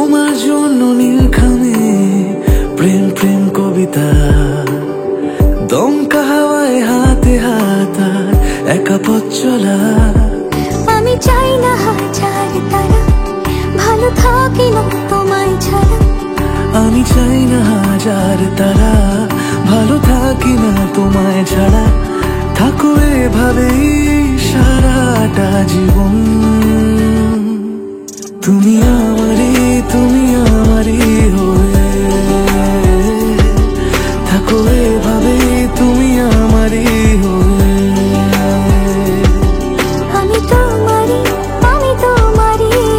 তোমার জন্য নীলখামে প্রেম প্রেম কবিতা, দমকা হাওয়ায় হাতে হাতা একা পথ চলা। আমি চাই না হাজার তারা, ভালো থাকি না তোমায় ছাড়া। আমি চাই না হাজার তারা, ভালো থাকি না তোমায় ছাড়া। থাকো এভাবেই সারাটা জীবন। তুমি আমারই, তুমি আমারই হয়ে থাকো এভাবেই, তুমি আমারই হয়ে। আমি তোমারই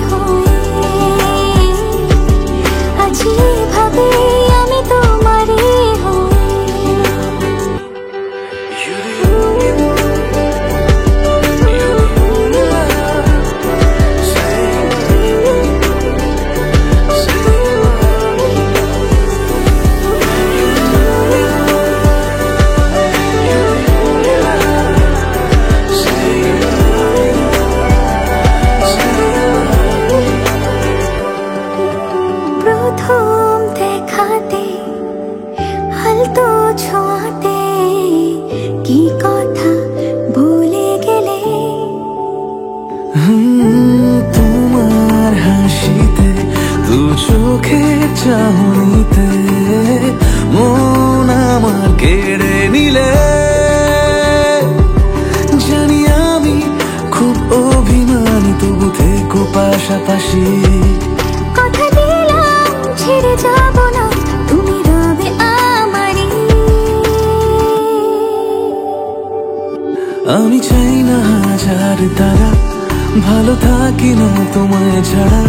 হয়ে আছি এভাবে, আমি তোমারই হয়ে। প্রথম দেখাতে হালতো ছোঁয়াতে কি কথা ভুলে গেলে। তোমার হাসিতে, দু চোখে চাহনিতে মন আমার কেড়ে নিলে। জানি আমি খুব অভিমানী, তবু থেকো পাশাপাশি। কথা দিলাম ছেড়ে যাব না, তুমি রবে আমারই। আমি চাই না হাজার তারা, ভালো থাকি না তোমায় ছাড়া।